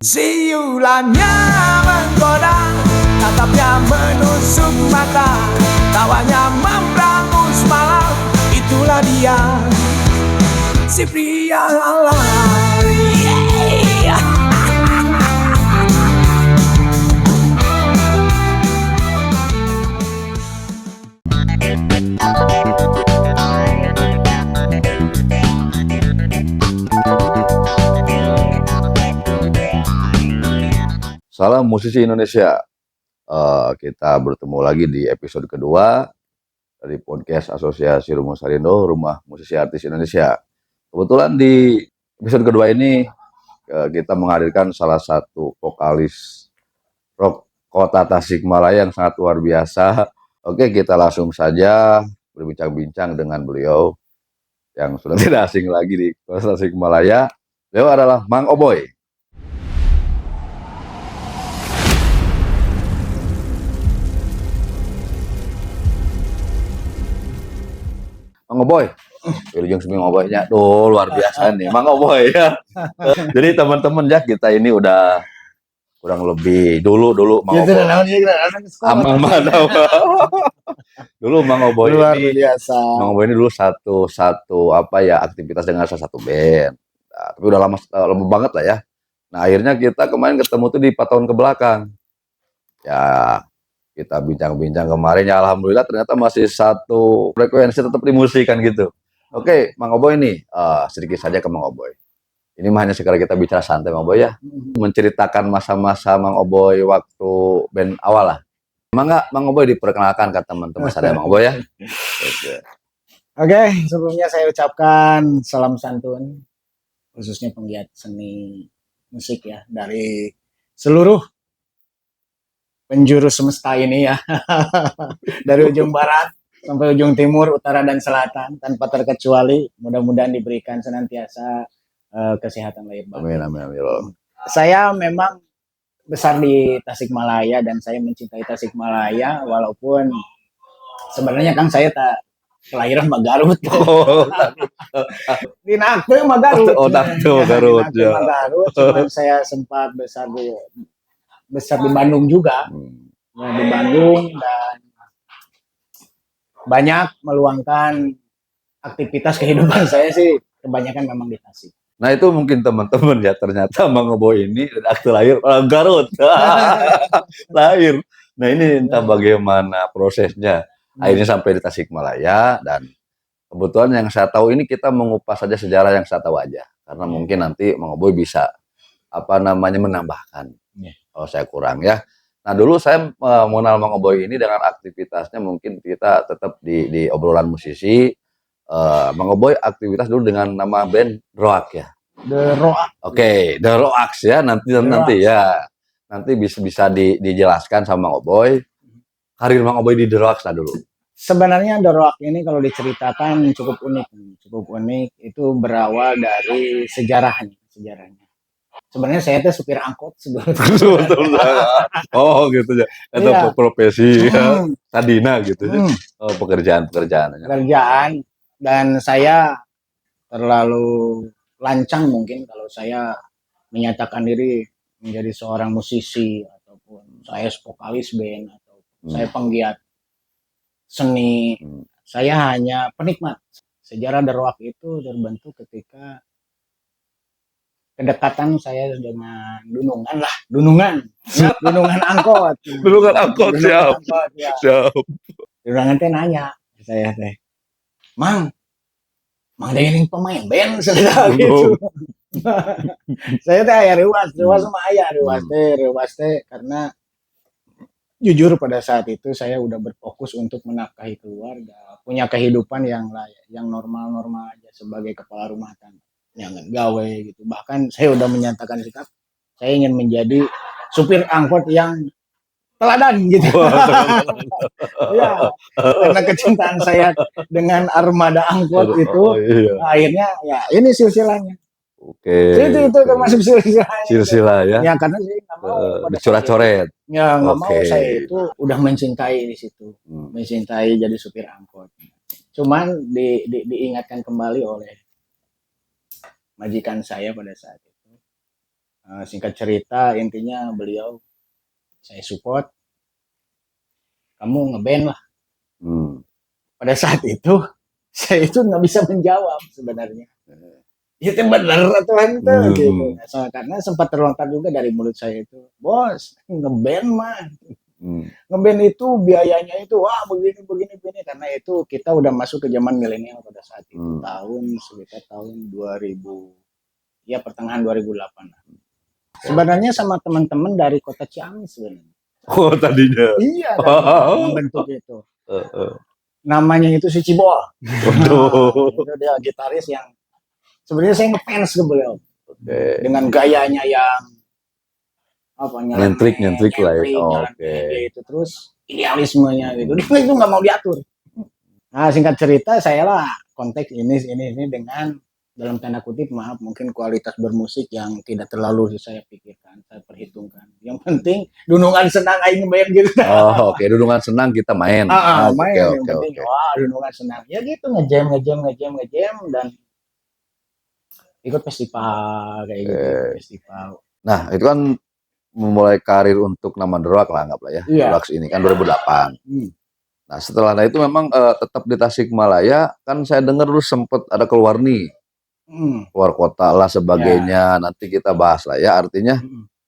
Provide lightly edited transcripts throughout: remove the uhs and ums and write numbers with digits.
Siulannya menggoda, tatapnya menusuk mata, tawanya memberangus malam. Itulah dia, si pria alay. Salam musisi Indonesia. Kita bertemu lagi di episode kedua dari podcast Asosiasi Rumusarindo, Rumah Musisi Artis Indonesia. Kebetulan di episode kedua ini kita menghadirkan salah satu vokalis rock kota Tasikmalaya yang sangat luar biasa. Oke, kita langsung saja berbincang-bincang dengan beliau yang sudah tidak asing lagi di kota Tasikmalaya. Beliau adalah Mang Oboy. Mang Oboy, Wilujeng Semi Oboynya, tuh luar biasa nih, Mang Oboy ya. Jadi teman-teman ya, kita ini udah kurang lebih dulu Mang Oboy. Amal mana? Dulu Mang Oboy luar ini, biasa. Mang Oboy ini dulu satu apa ya, aktivitas dengan salah satu band. Nah, tapi udah lama banget lah ya. Nah akhirnya kita kemarin ketemu tuh di 4 tahun ke belakang. Ya kita bincang-bincang kemarin ya, alhamdulillah ternyata masih satu frekuensi tetap di musik kan gitu. Oke, Mang Oboy nih, sedikit saja ke Mang Oboy. Ini mah hanya sekedar kita bicara santai Mang Oboy ya. Menceritakan masa-masa Mang Oboy waktu band awal lah. Mangga Mang Oboy diperkenalkan ke teman-teman saya Mang Oboy ya. Oke, sebelumnya saya ucapkan salam santun khususnya penggiat seni musik ya dari seluruh penjuru semesta ini ya. Dari ujung barat sampai ujung timur, utara dan selatan tanpa terkecuali. Mudah-mudahan diberikan senantiasa kesehatan lahir batin. Amin amin. Saya memang besar di Tasikmalaya dan saya mencintai Tasikmalaya walaupun sebenarnya kan saya tak kelahiran mah Garut. Di Nakte mah Garut. Oh, Nakte Garut. Ya. Cuman saya sempat besar di Bandung juga. Ya, di Bandung dan banyak meluangkan aktivitas kehidupan saya sih kebanyakan memang di Tasik. Nah itu mungkin teman-teman ya, ternyata Mang Oboy ini akte lahir orang Garut. Lahir. Nah ini entah bagaimana prosesnya akhirnya sampai di Tasikmalaya, dan kebetulan yang saya tahu ini kita mengupas saja sejarah yang saya tahu aja, karena mungkin nanti Mang Oboy bisa menambahkan kalau saya kurang ya. Nah dulu saya mengenal Mang Oboy ini dengan aktivitasnya, mungkin kita tetap di obrolan musisi. Mang Oboy aktivitas dulu dengan nama band Roak ya. The Roak. Oke, The Roaks ya, nanti ya. Nanti bisa dijelaskan sama Mang Oboy. Karir Mang Oboy di The Roaks lah dulu. Sebenarnya The Roak ini kalau diceritakan cukup unik. Itu berawal dari sejarahnya. Sebenarnya saya tuh supir angkot sebetulnya. Oh gitu ya. Itu iya. Profesi ya. Tadina gitu ya. Oh, pekerjaan. Dan saya terlalu lancang mungkin kalau saya menyatakan diri menjadi seorang musisi ataupun saya vokalis band atau saya penggiat seni. Saya hanya penikmat. Sejarah The Roak itu terbentuk ketika kedekatan saya dengan Dunungan angkot. Dunungan angkot, siap. Dunungan teh nanya saya teh, Mang ini pemain band segala gitu. Saya teh aya reuas mah aya reuas teh karena jujur pada saat itu saya udah berfokus untuk menafkahi keluarga, punya kehidupan yang normal-normal aja sebagai kepala rumah tangga. Jangan gawe gitu. Bahkan saya udah menyatakan sikap saya ingin menjadi supir angkot yang teladan gitu. Ya, karena kecintaan saya dengan armada angkot itu, akhirnya ya ini silsilahnya. Oke. Itu termasuk silsilahnya. Silsilah ya. Ya karena saya nggak mau dicoret-coret. Ya nggak mau, saya itu udah mencintai di situ, mencintai jadi supir angkot. Cuman diingatkan kembali oleh majikan saya pada saat itu, Singkat cerita intinya beliau saya support, kamu ngeband lah. Hmm. Pada saat itu saya itu nggak bisa menjawab sebenarnya. Itu bener atau ente gitu. Karena sempat terlontar juga dari mulut saya itu, bos ngeband mah, ngeband itu biayanya itu wah begini begini begini, karena itu kita udah masuk ke zaman milenial pada saat itu sekitar tahun 2000 ya pertengahan 2008. Sebenarnya sama teman-teman dari kota Ciamis sebenarnya. Oh tadinya. Iya, membentuk itu. Uh. Namanya itu si Cibol. Waduh. Itu dia gitaris yang sebenarnya saya ngefans ke beliau. Oke. Dengan gayanya yang apa Nyentrik lah ya. Oke. Itu terus idealismenya gitu. Dia itu nggak mau diatur. Nah, singkat cerita saya lah konteks ini dengan dalam tanda kutip maaf mungkin kualitas bermusik yang tidak terlalu saya pikirkan, saya perhitungkan. Yang penting dunungan senang aing main gitu. Oh, oke. Dunungan senang kita main. Main. Oke. Wah, dunungan senang. Ya gitu ngejam dan ikut festival kayak gitu, festival. Nah, itu kan memulai karir untuk Nama The Rock lah anggaplah ya. Iya. The Rock ini kan 2008. Nah, setelah itu memang tetap di Tasikmalaya, kan saya dengar dulu sempat ada keluar nih. Keluar kota lah sebagainya, nanti kita bahas lah ya, artinya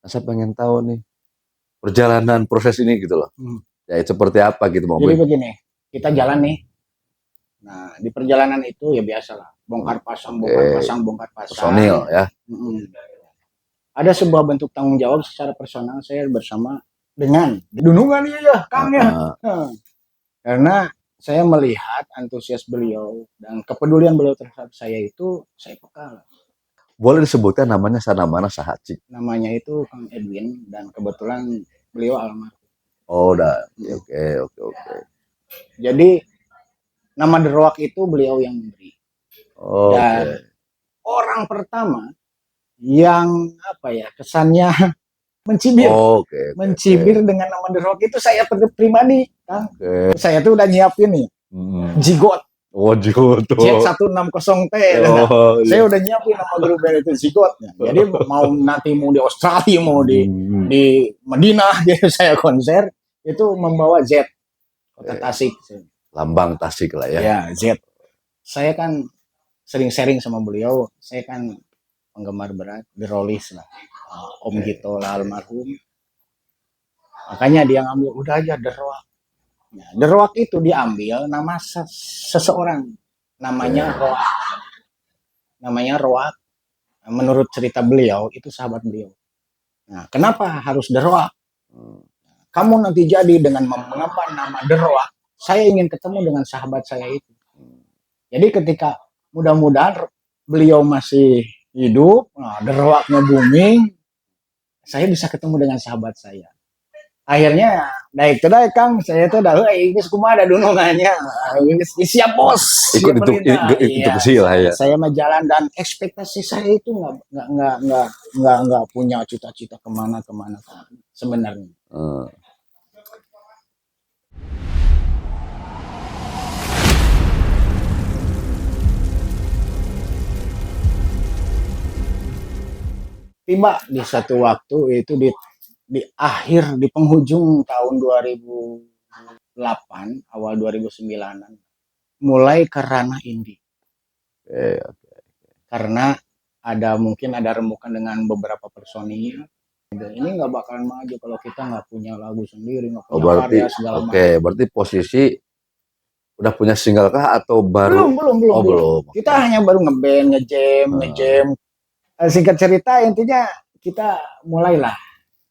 saya pengen tahu nih perjalanan proses ini gitu loh. Ya itu seperti apa gitu Bang. Jadi begini, kita jalan nih. Nah, di perjalanan itu ya biasalah, bongkar pasang. Personil ya. Ada sebuah bentuk tanggung jawab secara personal saya bersama dengan dunungan ya Kang ya. Karena saya melihat antusias beliau dan kepedulian beliau terhadap saya itu saya peka. Boleh disebutkan namanya Sanamana Sahacik? Namanya itu Kang Edwin dan kebetulan beliau almarhum. Oh, udah. Oke. Jadi nama The Rock itu beliau yang memberi. Dan orang pertama yang apa ya kesannya mencibir. Mencibir dengan nama The Rock itu saya pribadi, Kang. Saya tuh udah nyiapin nih. Zigot. Oh, Zigot. Z160T. Saya udah nyiapin nama grup band itu Zigotnya. Jadi nanti mau di Australia, mau di Madinah gitu saya konser itu membawa Z. Kota Tasik. Lambang Tasik lah ya. Ya, Z. Saya kan sering sharing sama beliau. Saya kan penggemar berat The Rollies lah. Om Gito lah almarhum. Makanya dia ngambil udah aja The Rock. Nah, The Rock itu diambil nama seseorang. Namanya Rock. Menurut cerita beliau itu sahabat beliau. Nah, kenapa harus The Rock? Kamu nanti jadi dengan mengemban nama The Rock, saya ingin ketemu dengan sahabat saya itu. Jadi ketika mudah-mudahan beliau masih hidup, The Rock-nya booming, saya bisa ketemu dengan sahabat saya. Akhirnya naik Kang, saya tuh udah ini kumaha ada dunungannya. Siap bos. Ikut itu kecil lah ya. Saya mah jalan dan ekspektasi saya itu nggak punya cita-cita kemana sebenarnya. Tiba di satu waktu itu di penghujung tahun 2008 awal 2009-an mulai ke ranah indie. Karena mungkin ada remukan dengan beberapa personil. Ini nggak bakalan maju kalau kita nggak punya lagu sendiri, nggak punya karya segala macam. Berarti posisi udah punya single kah atau baru? Belum. Kita hanya baru ngeband, ngejam. Singkat cerita intinya kita mulailah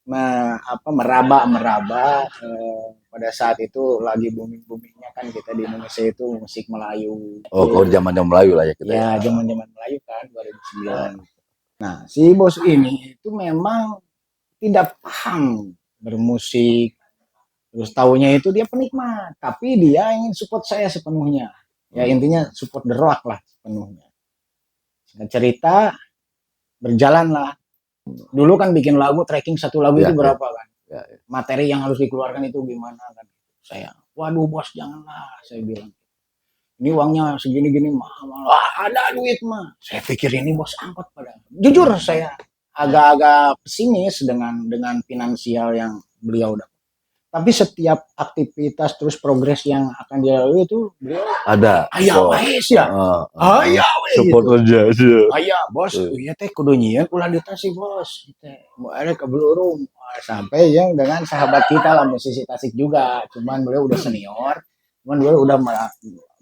meraba pada saat itu lagi boomingnya kan kita di Indonesia itu musik Melayu. Kalau zaman-zaman Melayu lah ya kita. Ya, zaman-zaman Melayu kan 2009. Nah, si bos ini itu memang tidak paham bermusik. Terus taunya itu dia penikmat, tapi dia ingin support saya sepenuhnya. Ya intinya support The Rock lah sepenuhnya. Singkat cerita berjalanlah. Dulu kan bikin lagu, tracking satu lagu itu berapa kan? Materi yang harus dikeluarkan itu gimana kan? Saya, waduh bos janganlah, saya bilang. Ini uangnya segini-gini mahal. Wah, ada duit mah. Saya pikir ini bos angkot pada. Jujur saya agak-agak pesimis dengan finansial yang beliau dapat. Tapi setiap aktivitas terus progres yang akan dilalui itu beliau Ada. aya wes ya. Aya we Support gitu. aja sih. Aya bos, ieu teh kudu nyieun ulah dieu sih bos. Teh mau ada ke Belurung. Sampai yang dengan sahabat kita lah musisi Tasik juga. Cuman beliau udah senior. Cuman beliau udah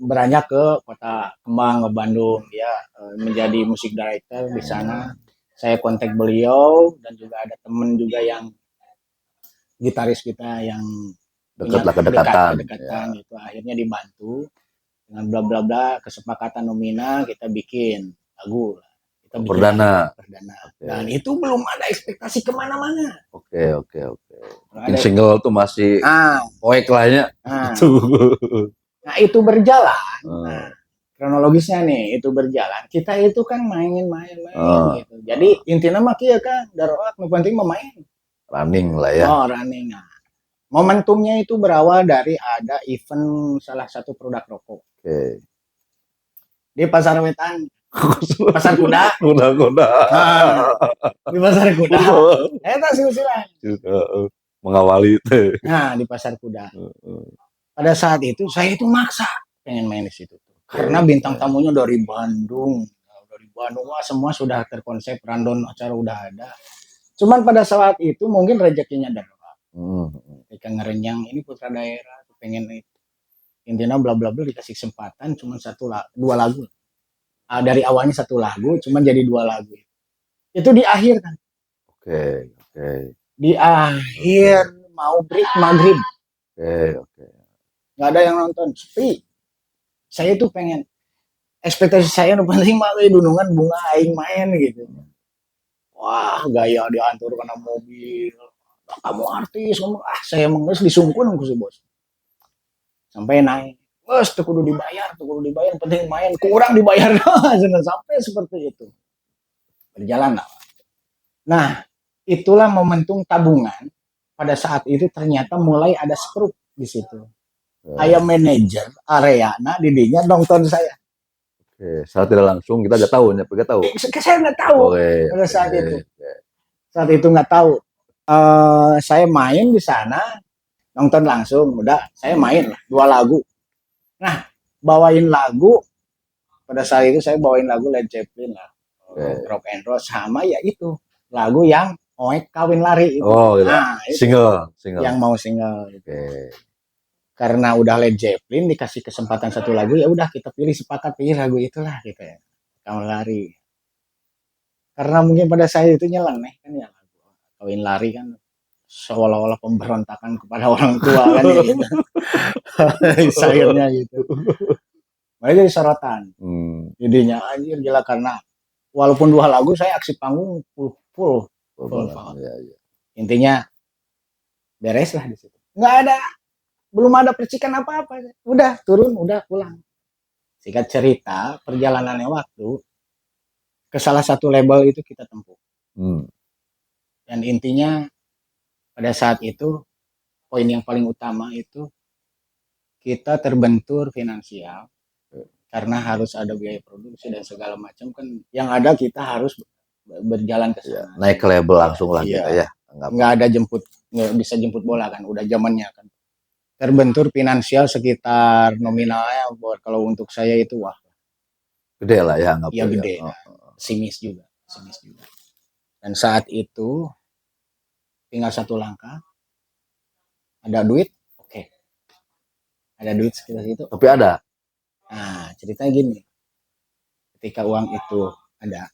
beranjak ke kota Kemang ke Bandung. Dia menjadi musik director di sana. Saya kontak beliau dan juga ada temen juga yang gitaris kita yang Dekat lah, punya kedekatan. kedekatan itu akhirnya dibantu dengan bla bla bla kesepakatan nominal kita bikin lagu lah. Kita bikin Perdana. perdana. Dan itu belum ada ekspektasi kemana-mana. Oke. Bikin single tuh masih poek lah ya. Nah itu berjalan. Nah, kronologisnya nih itu berjalan. Kita itu kan main gitu. Jadi intinya mah kieu kan darurat nu penting mah main. Running lah ya. Running. Nah, momentumnya itu berawal dari ada event salah satu produk rokok. Oke. Di Pasar Wetan. Pasar Kuda. Kuda. Di Pasar Kuda. Eta silsilah. Mengawali itu. Nah, di Pasar Kuda. Pada saat itu saya itu maksa pengen main di situ. Karena bintang tamunya dari Bandung. Wah, semua sudah terkonsep, rundown acara udah ada. Cuman pada saat itu mungkin rezekinya darurat. Ketika ngerenyang ini putra daerah pengen itu. Intinya bla bla bla dikasih kesempatan cuman dua lagu. Dari awalnya satu lagu cuman jadi dua lagu. Itu di akhir kan. Oke. Di akhir mau break maghrib. Oke. Nggak ada yang nonton, sepi. Saya tuh pengen ekspektasi saya nu penting mah dunungan bunga aing main gitu. Wah, gaya diatur karena mobil. Kamu artis, saya menges disungkun ku si bos. Sampai naik. Bos, tuh kudu dibayar, penting main. Kurang dibayar sampai seperti itu. Berjalan lah. Nah, itulah momentum tabungan. Pada saat itu ternyata mulai ada skrup di situ. Ayah manajer area, nah didinya nonton saya. Oke, saat tidak langsung kita nggak tahu, tahu. Saya nggak tahu pada saat itu. Saat itu nggak tahu. Saya main di sana, nonton langsung, udah saya main lah 2 lagu. Nah, bawain lagu pada saat itu saya bawain lagu Led Zeppelin lah, rock and roll sama ya itu lagu yang Oek Kawin Lari itu. Gitu. Nah, single. Yang mau single. Karena udah Led Zeppelin dikasih kesempatan satu lagu ya udah kita sepakat pilih lagu itulah gitu ya. Kawin Lari. Karena mungkin pada saat itu nyeleneh kan ya lagu Kawin Lari kan seolah-olah pemberontakan kepada orang tua kan ya gitu. Sayurnya gitu. Mulai dari sorotan. Jadinya anjir gila karena walaupun 2 lagu saya aksi panggung full. Intinya beres lah di situ. Belum ada percikan apa-apa. Udah turun, udah pulang. Singkat cerita, perjalanannya waktu ke salah satu label itu kita tempuh. Dan intinya pada saat itu poin yang paling utama itu kita terbentur finansial karena harus ada biaya produksi dan segala macam kan. Yang ada kita harus berjalan ke sana. Naik ke label langsung lah kita ya. Nggak ada nggak bisa jemput bola kan. Udah zamannya kan. Terbentur finansial sekitar nominalnya kalau untuk saya itu wah gede lah ya. Iya gede. Simis juga. Dan saat itu tinggal satu langkah. Ada duit, oke. Ada duit sekitar itu. Tapi ada. Nah, ceritanya gini. Ketika uang itu ada,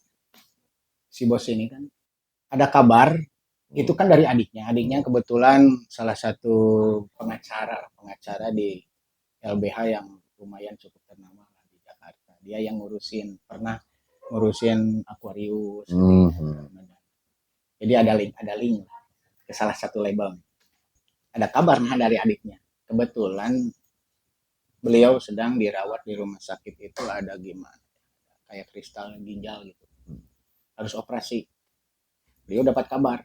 si bos ini kan ada kabar. Itu kan dari adiknya. Adiknya kebetulan salah satu pengacara di LBH yang lumayan cukup ternama di Jakarta. Dia yang pernah ngurusin Aquarius. Jadi ada link ke salah satu label. Ada kabar dari adiknya. Kebetulan beliau sedang dirawat di rumah sakit itu ada gimana? Kayak kristal ginjal gitu. Harus operasi. Beliau dapat kabar.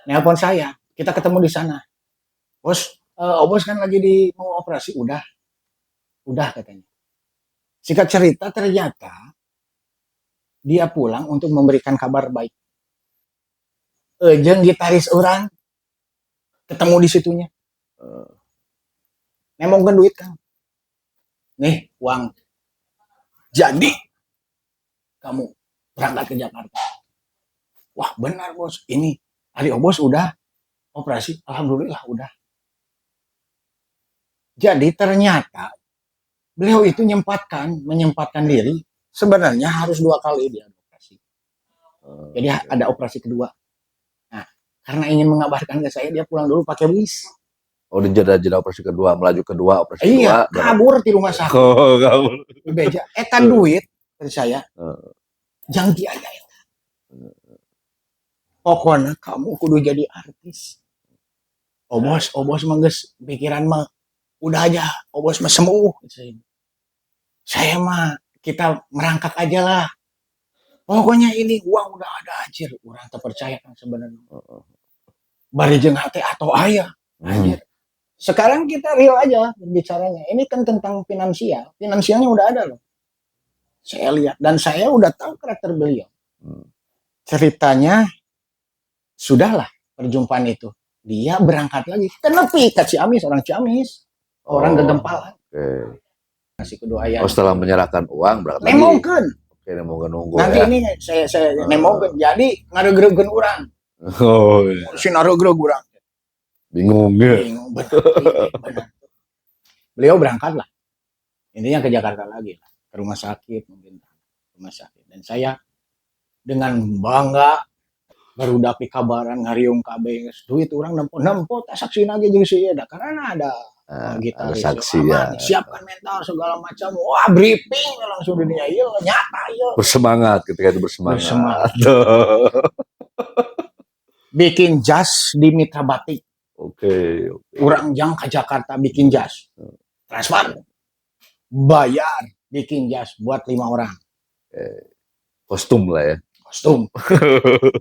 Nelpon saya, kita ketemu di sana. Bos, bos kan lagi mau operasi, udah katanya. Singkat cerita ternyata dia pulang untuk memberikan kabar baik. Jeung gitaris orang ketemu di situnya. Nemongkeun duit Kang. Nih uang. Jadi kamu berangkat ke Jakarta. Wah benar bos, ini hari bos udah operasi, alhamdulillah udah. Jadi ternyata beliau itu menyempatkan diri, sebenarnya harus 2 kali dia operasi. Jadi ada operasi kedua. Nah, karena ingin mengabarkan ke saya, dia pulang dulu pakai bis. Oh, di jeda-jeda operasi kedua, melaju kedua, operasi Iya, kedua. kabur di rumah sakit. Oh, kabur. Beja, etan duit dari saya. Jangan diaya. Pokoknya kamu kudu jadi artis. Obos mah geus pikiran mah udah aja, obos mah sembuh. Saya mah kita merangkak aja lah. Pokoknya ini uang udah ada anjir, orang terpercaya kan sebenarnya. Bari jeung hate atau aya. Anjir. Sekarang kita real aja bicaranya. Ini kan tentang finansial. Finansialnya udah ada loh. Saya lihat dan saya udah tahu karakter beliau. Ceritanya sudahlah perjumpaan itu. Dia berangkat lagi. Kenapa ke Ciamis, orang Ciamis. Orang Gegempalan. Kasih kedua ayat. Oh, setelah menyerahkan uang berangkat lagi. Nemongkeun. Oke, nemongkeun nunggu Nanti ya. ini saya nemongkeun. Jadi ngaregreugeun urang. Oh, iya. Si naregreugeun urang. Bingung ya. Bingung benar. Beliau berangkat lah. Intinya ke Jakarta lagi lah. Ke rumah sakit mungkin. Rumah sakit. Dan saya dengan bangga baru dapat kabaran ngariung KB duit orang nempo tak saksina ge jeung si Eda karena ada Ada saksi ya. siapkan mental segala macam. Wah, briefing langsung dunia ieu nyata ieu. Bersemangat ketika itu bersemangat. Bikin jas di Mitra Batik. Oke. Urang jang ke Jakarta bikin jas. Transfer. Bayar bikin jas buat 5 orang. Kostum lah ya. Kostum.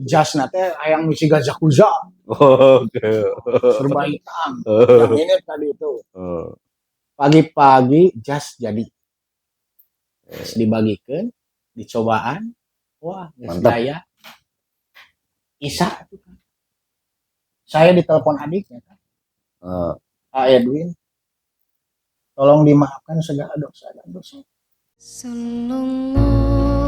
Jas nate hayang misi Gazakuza. Oke. Serba hitam. Yang ini tadi itu. Pagi-pagi jas jadi. Terus dibagikan, dicobaan. Wah, Mantap. saya Isa. Saya ditelepon adiknya kan. Pak Edwin, tolong dimaafkan segala dosa dan dosa. Sallallahu